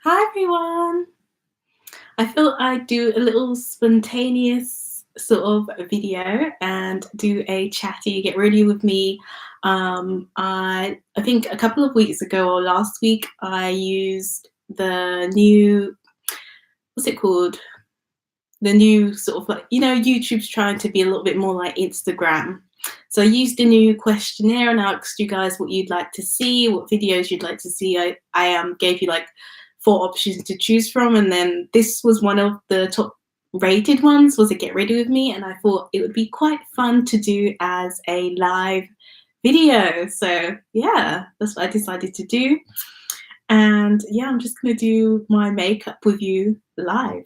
Hi everyone! I thought I'd do a little spontaneous sort of video and do a chatty get ready with me. I think a couple of weeks ago or last week I used the new, what's it called? The new sort of like, YouTube's trying to be a little bit more like Instagram. So I used a new questionnaire and I asked you guys what you'd like to see, what videos you'd like to see. I gave you like 4 options to choose from, and then this was one of the top rated ones, was a get ready with me, and I thought it would be quite fun to do as a live video. So yeah, that's what I decided to do. And yeah, I'm just gonna do my makeup with you live.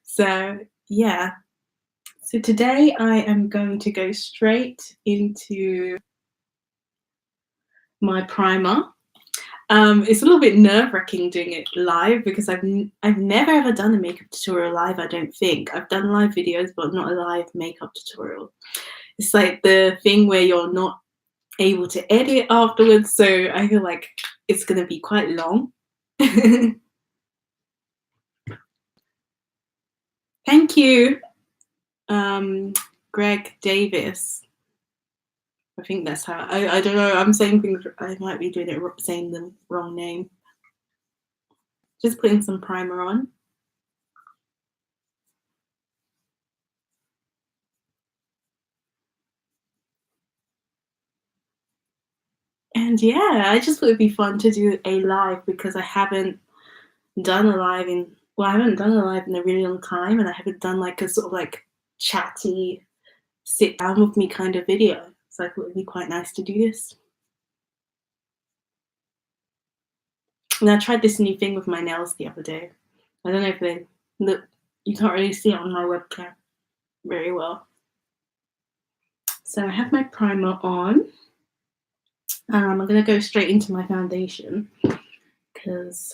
So yeah, so today I am going to go straight into my primer. It's a little bit nerve-wracking doing it live because I've never ever done a makeup tutorial live. I don't think I've done live videos, but not a live makeup tutorial. It's like the thing where you're not able to edit afterwards, so I feel like it's gonna be quite long. Thank you, Greg Davis. I think that's how. I don't know. I'm saying things. I might be doing it saying the wrong name. Just putting some primer on. And yeah, I just thought it'd be fun to do a live because I haven't done a live in, well, I haven't done a live in a really long time, and I haven't done like a sort of like chatty sit down with me kind of video. So I thought it'd be quite nice to do this. And I tried this new thing with my nails the other day. I don't know if they look, you can't really see it on my webcam very well. So I have my primer on. I'm going to go straight into my foundation because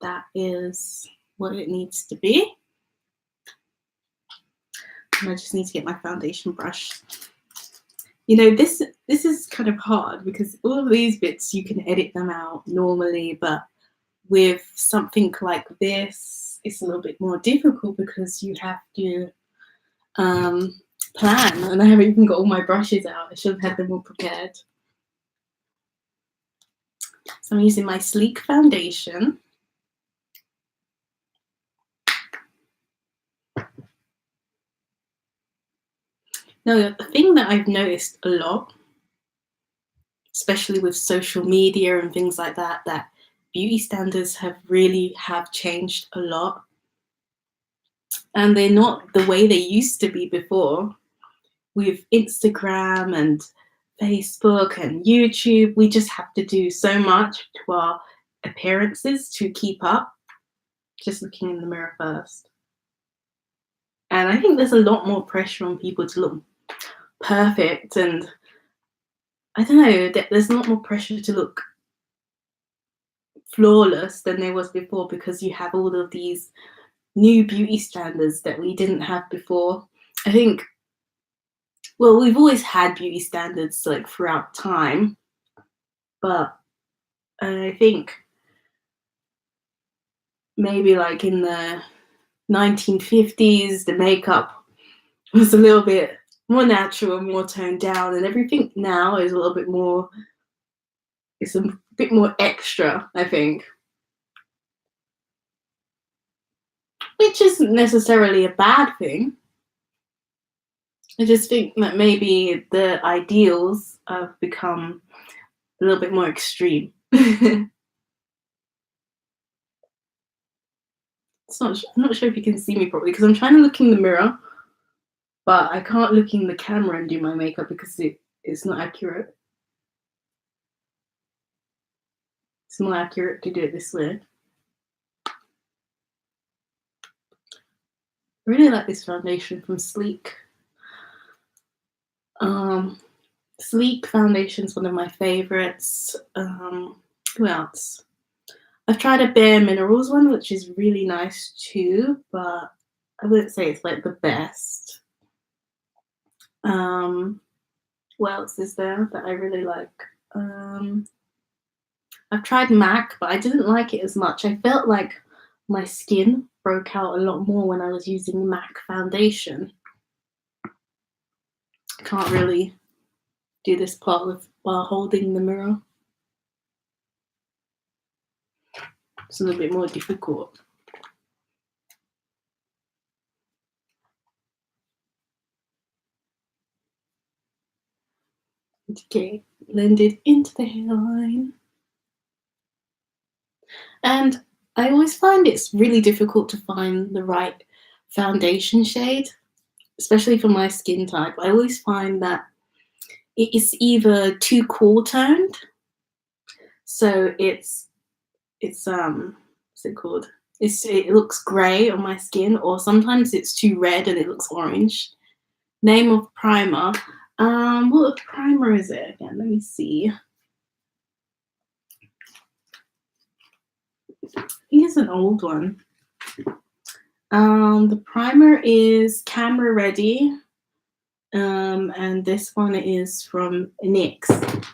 that is what it needs to be. And I just need to get my foundation brush. You know, this is kind of hard because all of these bits you can edit them out normally, but with something like this, it's a little bit more difficult because you have to plan, and I haven't even got all my brushes out. I should have had them all prepared. So I'm using my Sleek foundation. Now, the thing that I've noticed a lot, especially with social media and things like that, that beauty standards have changed a lot. And they're not the way they used to be before. With Instagram and Facebook and YouTube, we just have to do so much to our appearances to keep up, just looking in the mirror first. And I think there's a lot more pressure on people to look perfect, and I don't know, there's a lot more pressure to look flawless than there was before because you have all of these new beauty standards that we didn't have before. I think, well, we've always had beauty standards like throughout time, but I think maybe like in the 1950s, the makeup was a little bit more natural, more toned down, and everything now is a little bit more, it's a bit more extra, I think. Which isn't necessarily a bad thing. I just think that maybe the ideals have become a little bit more extreme. I'm not sure if you can see me properly because I'm trying to look in the mirror, but I can't look in the camera and do my makeup because it's not accurate. It's more accurate to do it this way. I really like this foundation from Sleek. Sleek foundation is one of my favorites. Who else? I've tried a Bare Minerals one, which is really nice too, but I wouldn't say it's like the best. What else is there that I really like? I've I've tried MAC, but I didn't like it as much. I felt like my skin broke out a lot more when I was using MAC foundation. I can't really do this part while holding the mirror. It's a little bit more difficult. To get blended into the hairline. And I always find it's really difficult to find the right foundation shade, especially for my skin type. I always find that it is either too cool toned, so it's what's it called? It looks grey on my skin, or sometimes it's too red and it looks orange. Name of primer. What primer is it again? Let me see. I think it's an old one. The primer is Camera Ready, and this one is from NYX.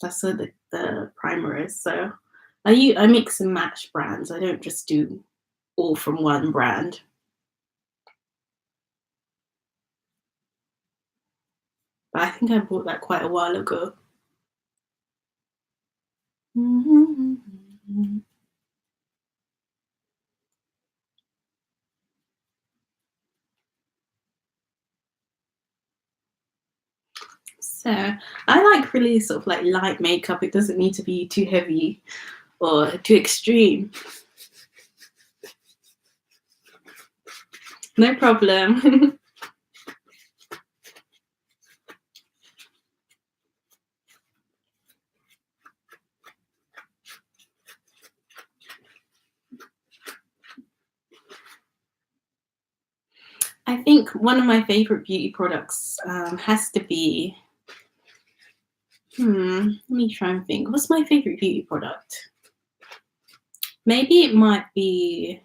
That's what the primer is. So I mix and match brands. I don't just do all from one brand. But I think I bought that quite a while ago. So I like really sort of like light makeup. It doesn't need to be too heavy or too extreme. No problem. I think one of my favorite beauty products has to be, let me try and think. What's my favorite beauty product? Maybe it might be,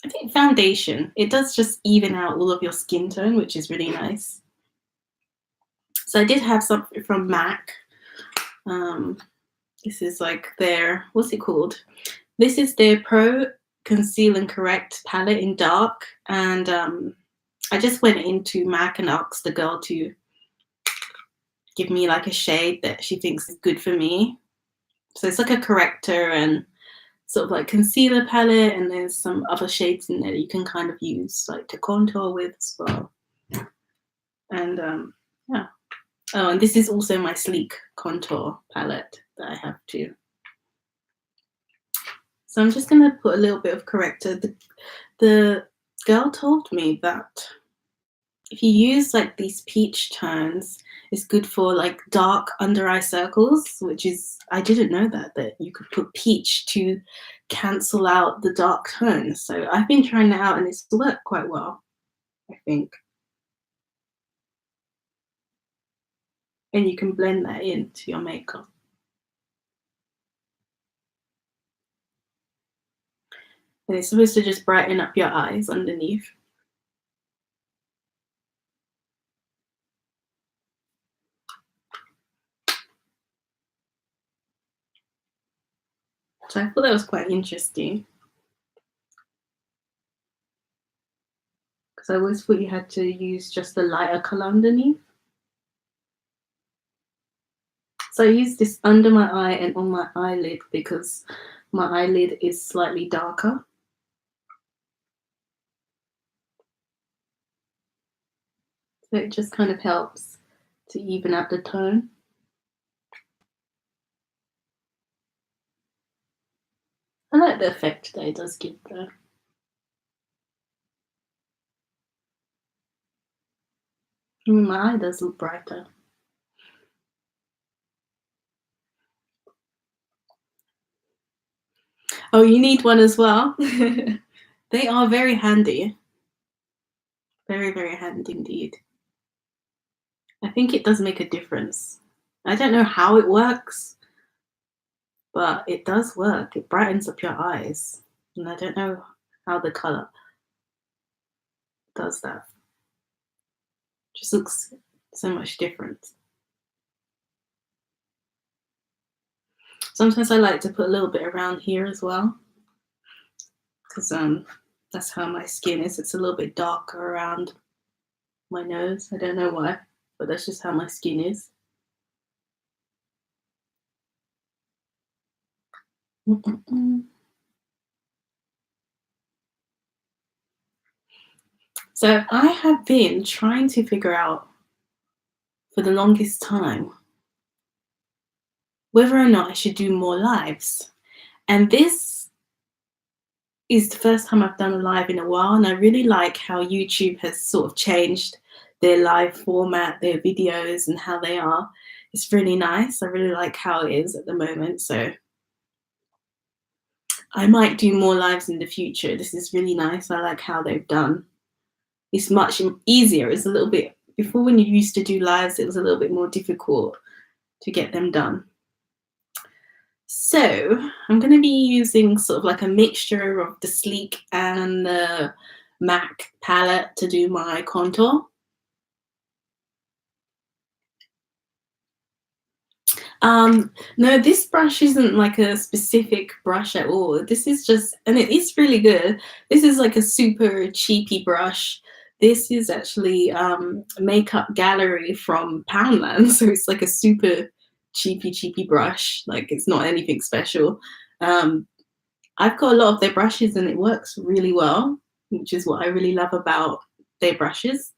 I think foundation. It does just even out all of your skin tone, which is really nice. So I did have something from MAC. This is like their, what's it called? This is their Pro Conceal and Correct palette in dark. And I just went into MAC and asked the girl to give me like a shade that she thinks is good for me. So it's like a corrector and sort of like concealer palette, and there's some other shades in there that you can kind of use like to contour with as well. And yeah. Oh, and this is also my sleek contour palette that I have too. So I'm just gonna put a little bit of corrector. The girl told me that if you use like these peach tones, it's good for like dark under eye circles, which is, I didn't know that you could put peach to cancel out the dark tones. So I've been trying that out and it's worked quite well, I think. And you can blend that into your makeup. And it's supposed to just brighten up your eyes underneath. So I thought that was quite interesting. Because I always thought you had to use just the lighter color underneath. So I use this under my eye and on my eyelid because my eyelid is slightly darker. So it just kind of helps to even out the tone. I like the effect that it does give though. My eye does look brighter. Oh, you need one as well? They are very handy. Very, very handy indeed. I think it does make a difference. I don't know how it works, but it does work. It brightens up your eyes. And I don't know how the color does that. Just looks so much different. Sometimes I like to put a little bit around here as well, because that's how my skin is. It's a little bit darker around my nose. I don't know why, but that's just how my skin is. So I have been trying to figure out for the longest time whether or not I should do more lives. And this is the first time I've done a live in a while, and I really like how YouTube has sort of changed their live format, their videos, and how they are. It's really nice. I really like how it is at the moment. So I might do more lives in the future. This is really nice. I like how they've done. It's much easier. It's a little bit, before when you used to do lives, it was a little bit more difficult to get them done. So I'm going to be using sort of like a mixture of the Sleek and the MAC palette to do my contour. No, this brush isn't like a specific brush at all. This is just, and it is really good. This is like a super cheapy brush. This is actually Makeup Gallery from Poundland. So it's like a super cheapy brush. Like it's not anything special. I've got a lot of their brushes and it works really well, which is what I really love about their brushes.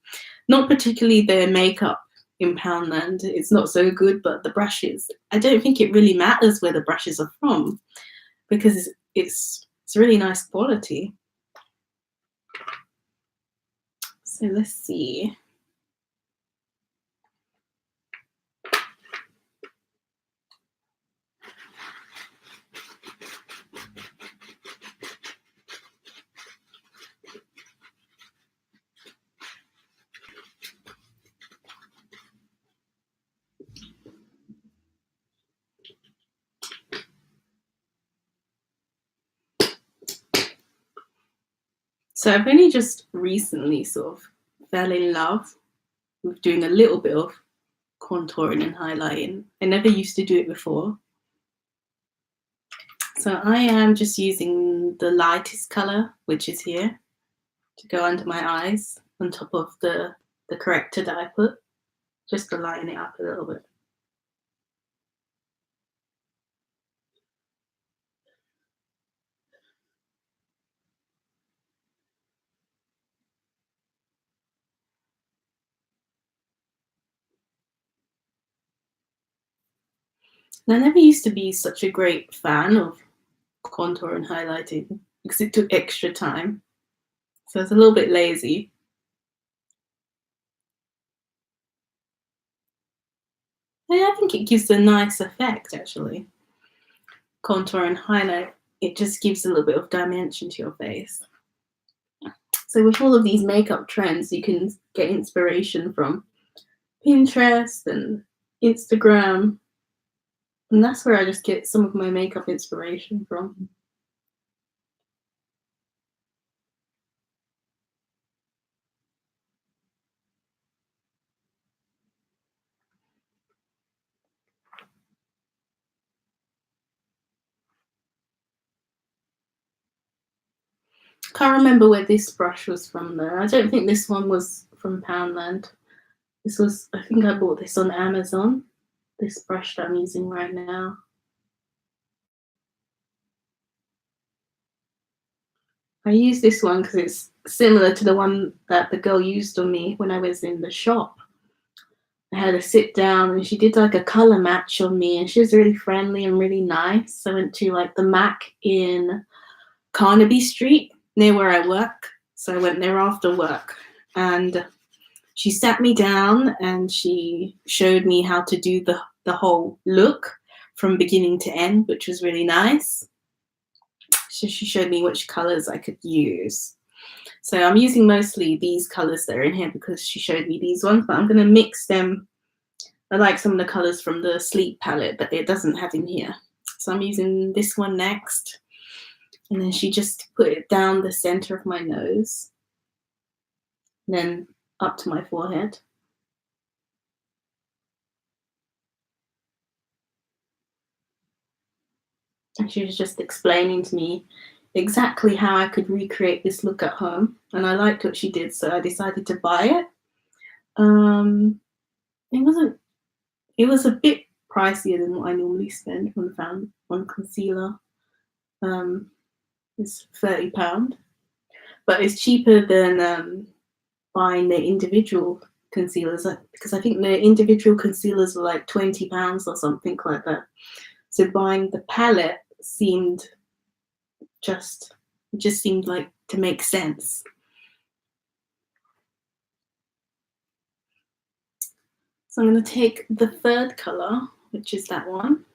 Not particularly their makeup in Poundland, it's not so good, but the brushes, I don't think it really matters where the brushes are from because it's really nice quality. So let's see. So I've only just recently sort of fell in love with doing a little bit of contouring and highlighting. I never used to do it before. So I am just using the lightest color, which is here, to go under my eyes on top of the corrector that I put, just to lighten it up a little bit. And I never used to be such a great fan of contour and highlighting because it took extra time. So it's a little bit lazy. And I think it gives a nice effect actually. Contour and highlight, it just gives a little bit of dimension to your face. So with all of these makeup trends, you can get inspiration from Pinterest and Instagram. And that's where I just get some of my makeup inspiration from. Can't remember where this brush was from though. I don't think this one was from Poundland. This was, I think I bought this on Amazon, this brush that I'm using right now. I use this one because it's similar to the one that the girl used on me when I was in the shop. I had to sit down and she did like a color match on me and she was really friendly and really nice. I went to like the MAC in Carnaby Street near where I work. So I went there after work and she sat me down and she showed me how to do the whole look from beginning to end, which was really nice. So she showed me which colors I could use. So I'm using mostly these colors that are in here because she showed me these ones, but I'm going to mix them. I like some of the colors from the Sleek palette, but it doesn't have in here. So I'm using this one next. And then she just put it down the center of my nose, and then up to my forehead. and she was just explaining to me exactly how I could recreate this look at home, and I liked what she did, so I decided to buy it. Um, it wasn't. It was a bit pricier than what I normally spend on concealer. Um, it's £30, but it's cheaper than buying the individual concealers, because I think the individual concealers were like £20 or something like that. So buying the palette seemed just seemed like to make sense. So I'm going to take the third color, which is that one.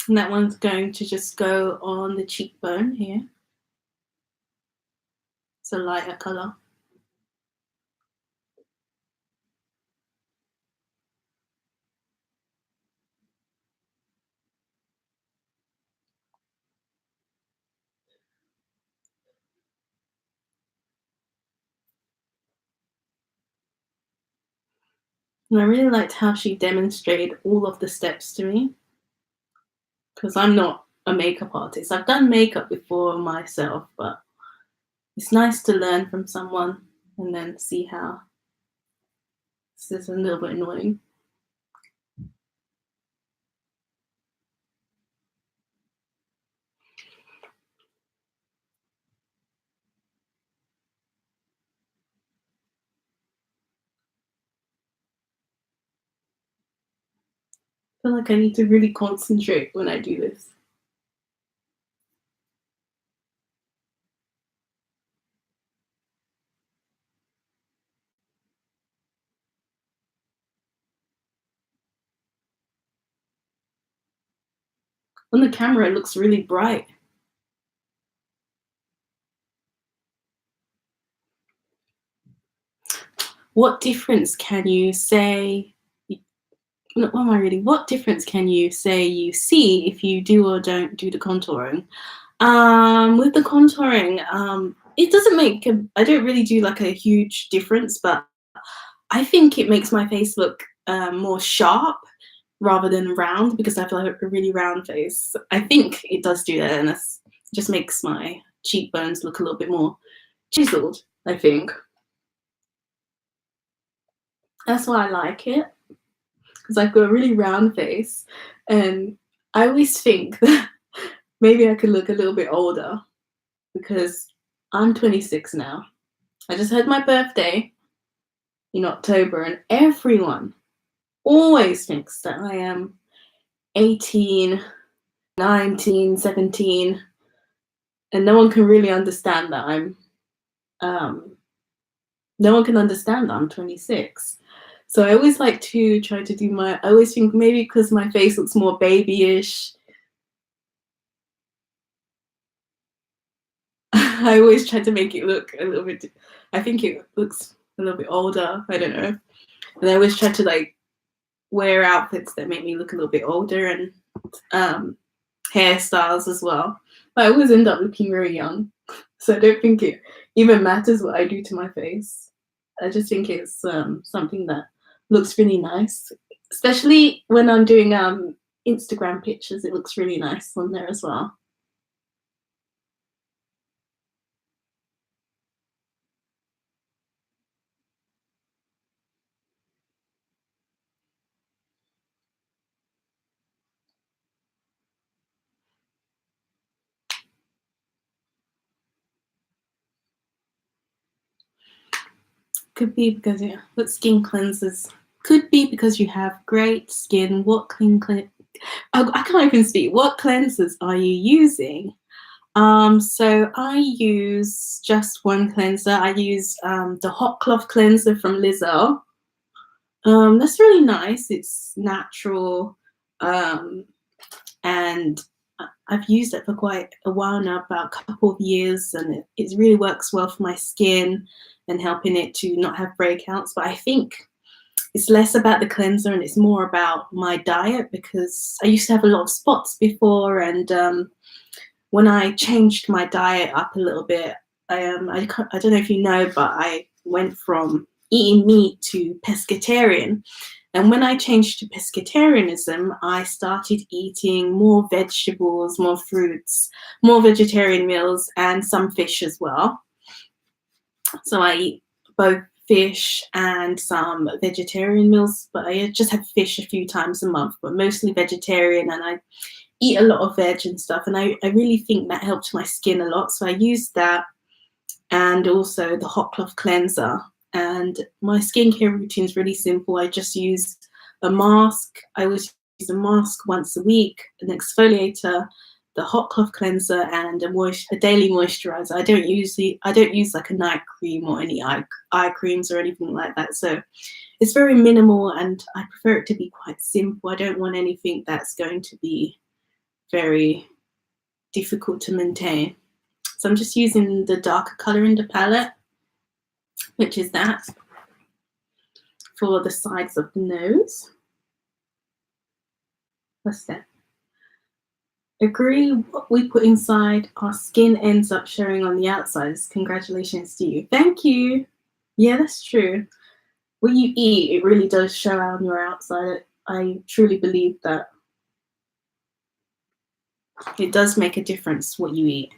And that one's going to just go on the cheekbone here. It's a lighter color. And I really liked how she demonstrated all of the steps to me, because I'm not a makeup artist. I've done makeup before myself, but it's nice to learn from someone and then see how. This is a little bit annoying. I feel like I need to really concentrate when I do this. On the camera, it looks really bright. What difference can you say? What am I reading? What difference can you say you see if you do or don't do the contouring? With the contouring, it doesn't make. I don't really do like a huge difference, but I think it makes my face look more sharp rather than round, because I have like a really round face. I think it does do that, and it just makes my cheekbones look a little bit more chiseled, I think. That's why I like it, because I've got a really round face, and I always think that maybe I could look a little bit older, because I'm 26 now. I just had my birthday in October, and everyone always thinks that I am 18, 19, 17, and no one can really understand that no one can understand that I'm 26. So I always like to try to do I always think maybe because my face looks more babyish, I always try to make it look a little bit, I think it looks a little bit older, I don't know. And I always try to like wear outfits that make me look a little bit older, and hairstyles as well. But I always end up looking very young. So I don't think it even matters what I do to my face. I just think it's something that looks really nice, especially when I'm doing Instagram pictures. It looks really nice on there as well. Could be because, yeah, what skin cleansers? Could be because you have great skin. What I can't even speak. What cleansers are you using? So I use just one cleanser. I use the hot cloth cleanser from Lizzo. That's really nice. It's natural, and I've used it for quite a while now, about a couple of years, and it really works well for my skin and helping it to not have breakouts. But I think it's less about the cleanser and it's more about my diet, because I used to have a lot of spots before, and when I changed my diet up a little bit, I don't know if you know, but I went from eating meat to pescatarian. And when I changed to pescatarianism, I started eating more vegetables, more fruits, more vegetarian meals, and some fish as well. So I eat both fish and some vegetarian meals, but I just have fish a few times a month, but mostly vegetarian, and I eat a lot of veg and stuff. And I really think that helped my skin a lot. So I used that, and also the hot cloth cleanser. And my skincare routine is really simple. I just use a mask. I always use a mask once a week, an exfoliator, the hot cloth cleanser, and a daily moisturizer. I don't use like a night cream or any eye creams or anything like that. So it's very minimal, and I prefer it to be quite simple. I don't want anything that's going to be very difficult to maintain. So I'm just using the darker color in the palette, which is that, for the sides of the nose. What's that? Agree, what we put inside our skin ends up showing on the outside. Congratulations to you. Thank you. Yeah, that's true. What you eat, it really does show on your outside. I truly believe that. It does make a difference what you eat.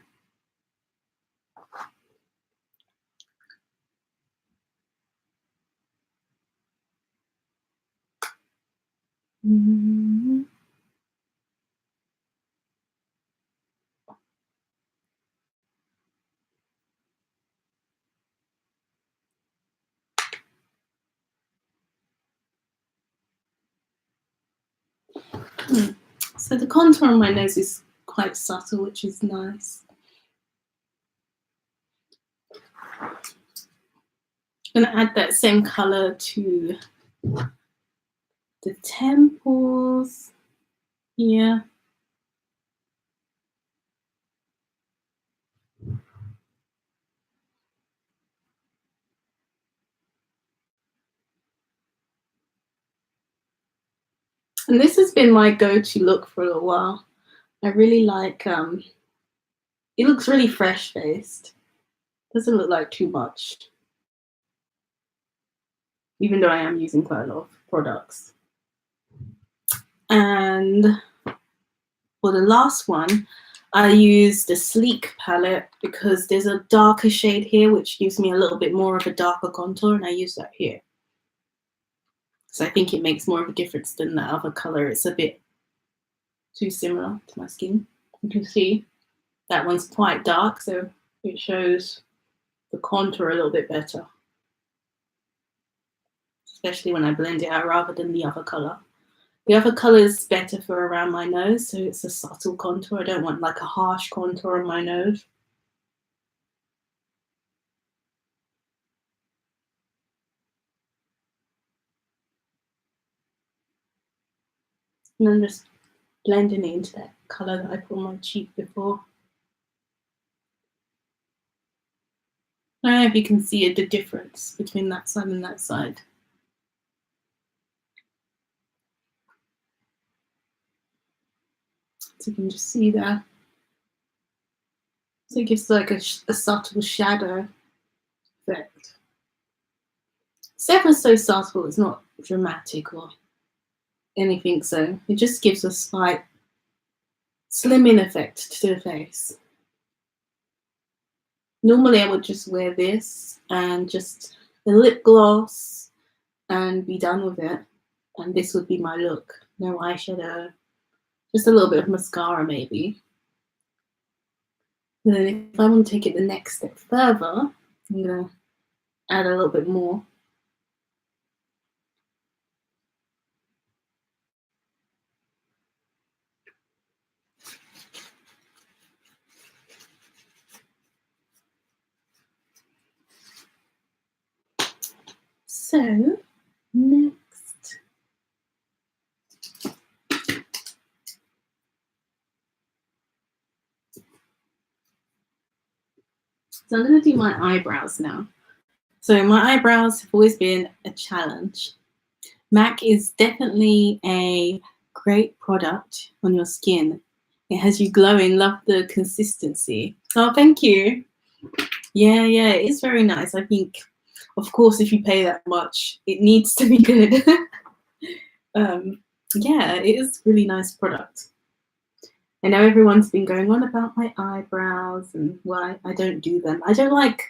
Mm-hmm. So the contour on my nose is quite subtle, which is nice. I'm going to add that same color to the temples here. And this has been my go-to look for a while. I really like, it looks really fresh-faced. Doesn't look like too much, even though I am using quite a lot of products. And for the last one, I use the Sleek palette because there's a darker shade here, which gives me a little bit more of a darker contour, and I use that here. So I think it makes more of a difference than that other color. It's a bit too similar to my skin. You can see that one's quite dark, so it shows the contour a little bit better, especially when I blend it out rather than the other color. The other color is better for around my nose, so it's a subtle contour. I don't want like a harsh contour on my nose. And I'm just blending it into that color that I put on my cheek before. I don't know if you can see the difference between that side and that side. So you can just see that. So it gives like a subtle shadow effect. It's ever so subtle, it's not dramatic or anything, so it just gives a slight slimming effect to the face. Normally I would just wear this and just a lip gloss and be done with it, and this would be my look. No eyeshadow, just a little bit of mascara maybe. And then if I want to take it the next step further, I'm going to add a little bit more. So next, so I'm going to do my eyebrows now. So my eyebrows have always been a challenge. MAC is definitely a great product on your skin. It has you glowing. Love the consistency. Oh, thank you. Yeah, it is very nice. I think of course, if you pay that much, it needs to be good. Yeah, it is really nice product. I know everyone's been going on about my eyebrows and why I don't do them. I don't like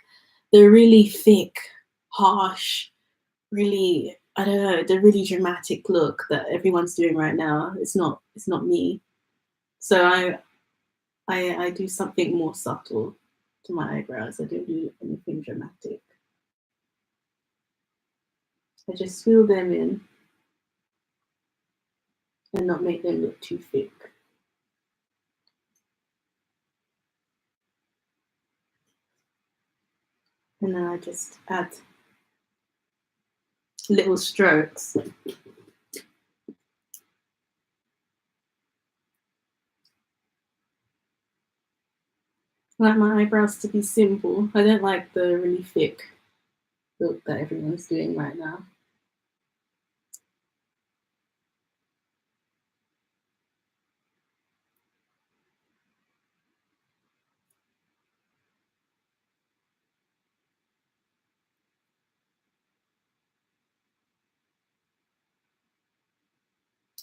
the really thick, harsh, really, I don't know, the really dramatic look that everyone's doing right now. It's not me. So I do something more subtle to my eyebrows. I don't do anything dramatic. I just fill them in and not make them look too thick. And then I just add little strokes. I like my eyebrows to be simple. I don't like the really thick look that everyone's doing right now.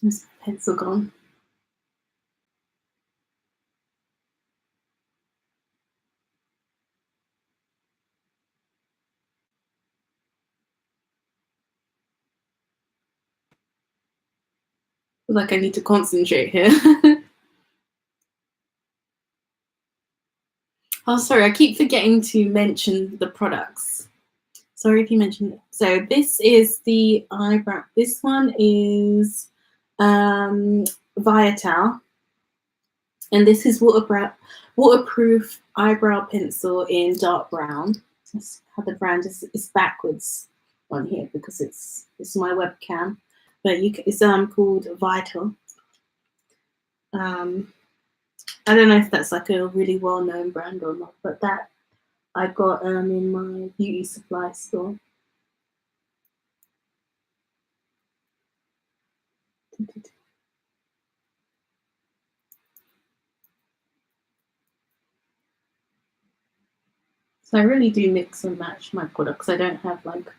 This pencil gone. I feel like I need to concentrate here. Oh, sorry, I keep forgetting to mention the products. Sorry if you mentioned it. So this is the eyebrow. This one is Viatal. And this is waterproof eyebrow pencil in dark brown. That's how the brand is backwards on here because it's my webcam. But it's called Vital. I don't know if that's like a really well-known brand or not, but that I got in my beauty supply store. So I really do mix and match my products. I don't have like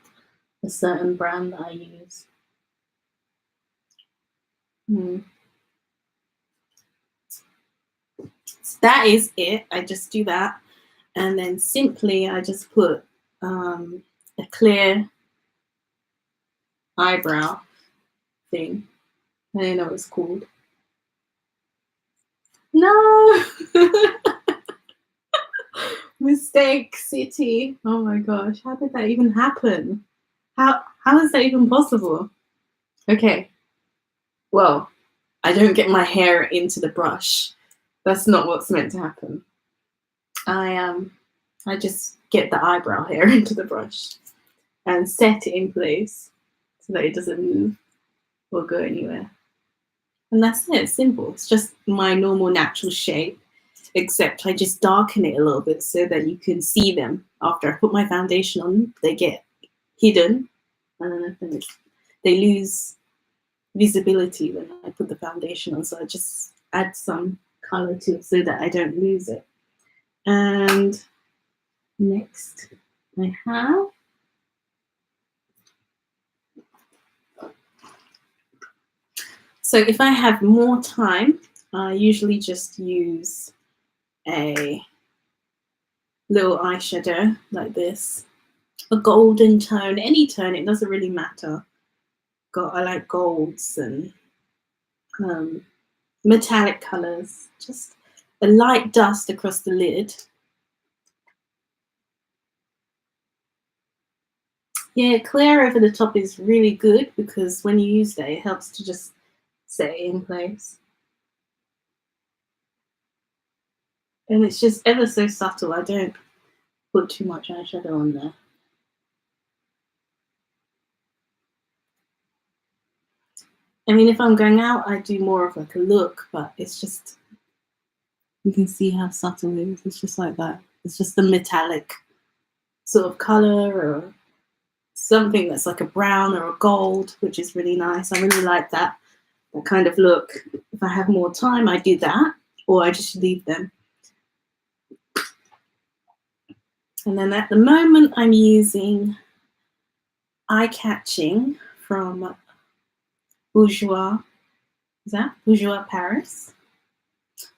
a certain brand that I use. So that is it. I just do that. And then simply I just put a clear eyebrow thing. I don't know what it's called. No! Mistake City. Oh my gosh, how did that even happen? How is that even possible? Okay. Well, I don't get my hair into the brush. That's not what's meant to happen. I just get the eyebrow hair into the brush and set it in place so that it doesn't move or go anywhere. And that's it, it's simple. It's just my normal natural shape, except I just darken it a little bit so that you can see them. After I put my foundation on, they get hidden. And then they lose visibility when I put the foundation on. So I just add some color to it so that I don't lose it. And next I have so if I have more time, I usually just use a little eyeshadow like this, a golden tone, any tone, it doesn't really matter. I like golds and metallic colors, just a light dust across the lid. Yeah, clear over the top is really good because when you use that, it helps to just set it in place. And it's just ever so subtle. I don't put too much eyeshadow on there. I mean, if I'm going out, I do more of like a look, but it's just, you can see how subtle it is. It's just like that. It's just the metallic sort of color or something that's like a brown or a gold, which is really nice. I really like that kind of look. If I have more time, I do that, or I just leave them. And then at the moment, I'm using eye-catching from Bourjois. Is that Bourjois Paris?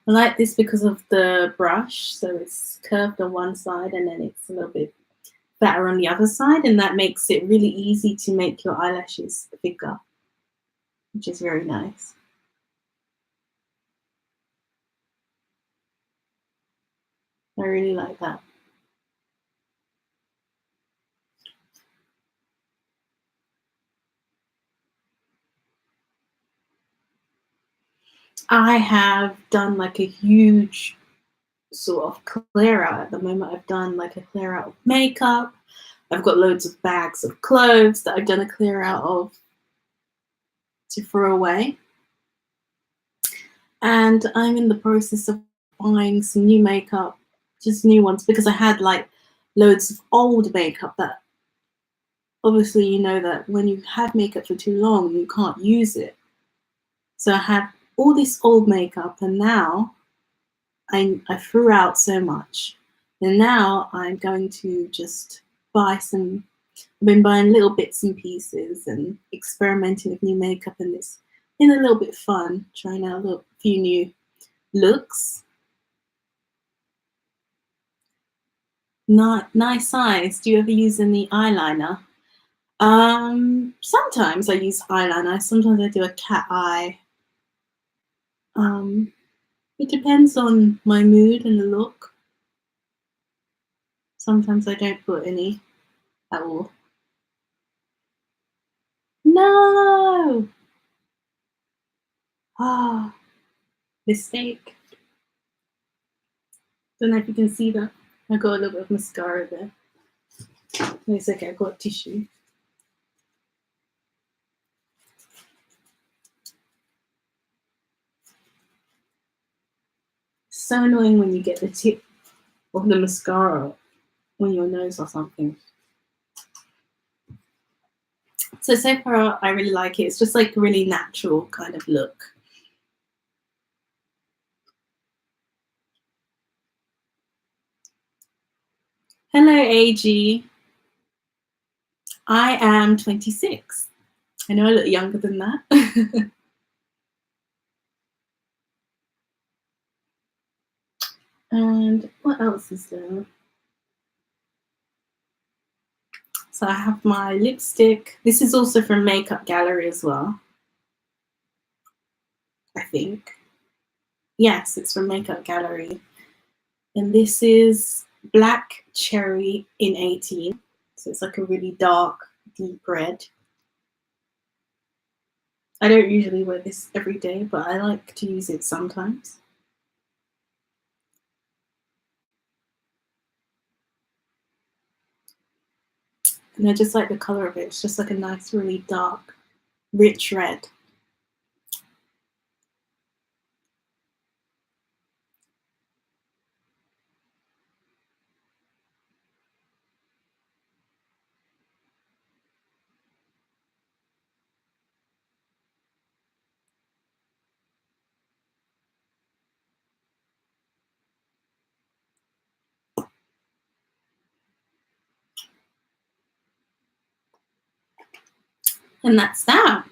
I like this because of the brush, so it's curved on one side and then it's a little bit fatter on the other side, and that makes it really easy to make your eyelashes thicker, which is very nice. I really like that. I have done like a huge sort of clear out at the moment. I've done like a clear out of makeup. I've got loads of bags of clothes that I've done a clear out of to throw away. And I'm in the process of buying some new makeup, just new ones, because I had like loads of old makeup that obviously you know that when you have makeup for too long, you can't use it. So I had all this old makeup and now I threw out so much. And now I'm going to just buy some, I've been buying little bits and pieces and experimenting with new makeup, and it's been a little bit fun, trying out a few new looks. Nice size. Do you ever use any eyeliner? Sometimes I use eyeliner. Sometimes I do a cat eye. It depends on my mood and the look. Sometimes I don't put any at all. No! Ah, mistake. Don't know if you can see that. I got a little bit of mascara there. It's okay, I got tissue. So annoying when you get the tip of the mascara on your nose or something. So far, I really like it. It's just like a really natural kind of look. Hello, AG. I am 26. I know I look younger than that. And what else is there? So I have my lipstick. This is also from Makeup Gallery as well, I think. Yes, it's from Makeup Gallery. And this is Black Cherry in 18. So it's like a really dark, deep red. I don't usually wear this every day, but I like to use it sometimes. And I just like the color of it. It's just like a nice, really dark, rich red. And that's that.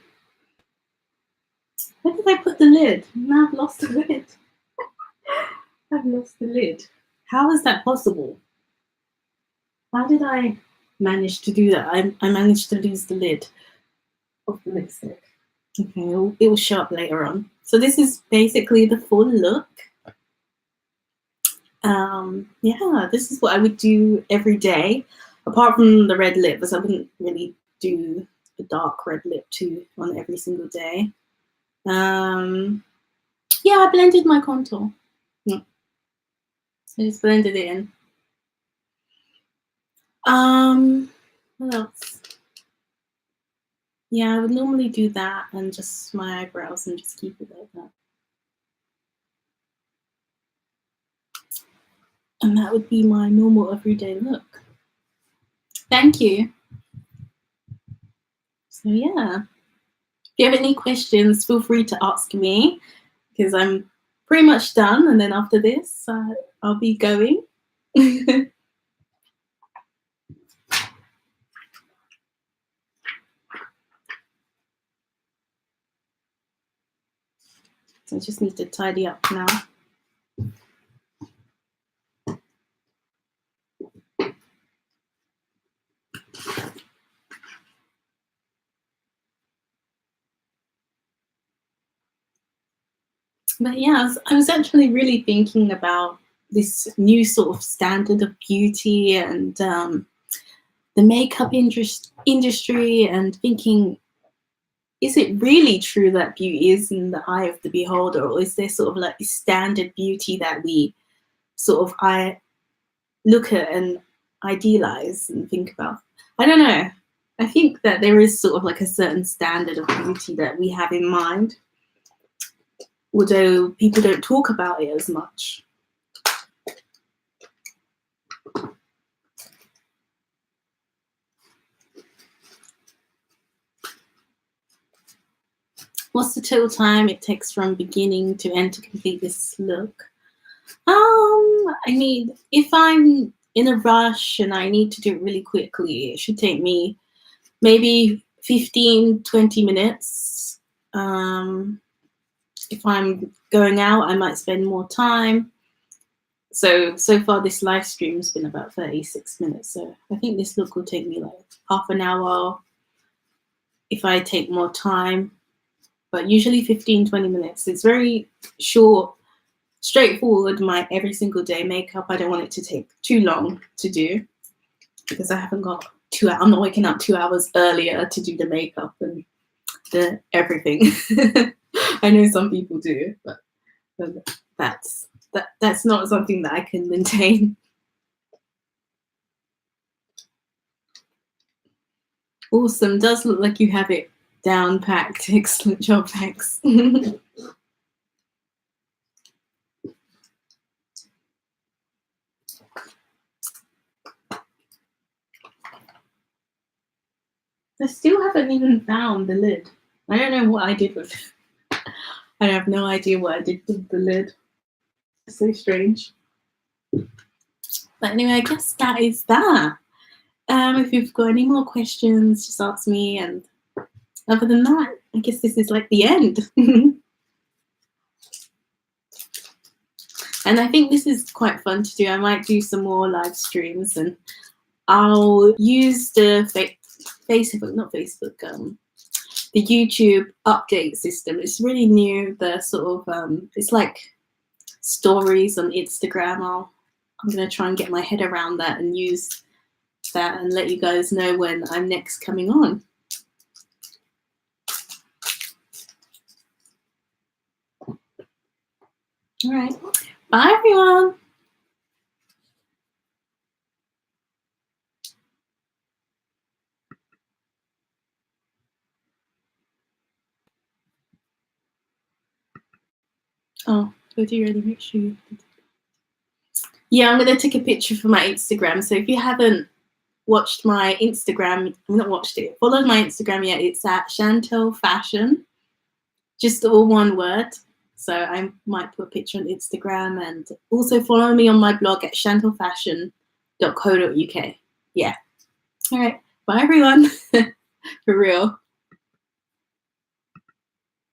Where did I put the lid? Now I've lost the lid. I've lost the lid. How is that possible? How did I manage to do that? I managed to lose the lid of the lipstick. Okay, it will show up later on. So this is basically the full look. Yeah, this is what I would do every day, apart from the red lip, because I wouldn't really do a dark red lip too on every single day. Yeah, I blended my contour. Yeah. I just blended it in. What else? Yeah, I would normally do that and just my eyebrows and just keep it like that. And that would be my normal everyday look. Thank you. So yeah, if you have any questions, feel free to ask me, because I'm pretty much done. And then after this, I'll be going. I just need to tidy up now. But yeah, I was actually really thinking about this new sort of standard of beauty and the makeup industry, and thinking, is it really true that beauty is in the eye of the beholder, or is there sort of like this standard beauty that we sort of look at and idealize and think about? I don't know. I think that there is sort of like a certain standard of beauty that we have in mind, although people don't talk about it as much. What's the total time it takes from beginning to end to complete this look? I mean, if I'm in a rush and I need to do it really quickly, it should take me maybe 15-20 minutes. If I'm going out, I might spend more time. So far this live stream has been about 36 minutes. So I think this look will take me like half an hour if I take more time, but usually 15-20 minutes. It's very short, straightforward, my every single day makeup. I don't want it to take too long to do because I haven't got I'm not waking up 2 hours earlier to do the makeup and the everything. I know some people do, but that's not something that I can maintain. Awesome. Does look like you have it down packed. Excellent job, thanks. I still haven't even found the lid. I don't know what I did with it. I have no idea what I did with the lid. It's so strange. But anyway, I guess that is that. If you've got any more questions, just ask me. And other than that, I guess this is like the end. And I think this is quite fun to do. I might do some more live streams, and I'll use the the YouTube update system. It's really new. The sort of it's like stories on Instagram. I'm gonna try and get my head around that and use that and let you guys know when I'm next coming on. All right, bye everyone. Oh, did you really make sure you did? Yeah, I'm gonna take a picture for my Instagram. So if you haven't watched my Instagram, followed my Instagram yet, it's at Chantel Fashion, just all one word. So I might put a picture on Instagram, and also follow me on my blog at chantelfashion.co.uk. Yeah. All right. Bye everyone. For real.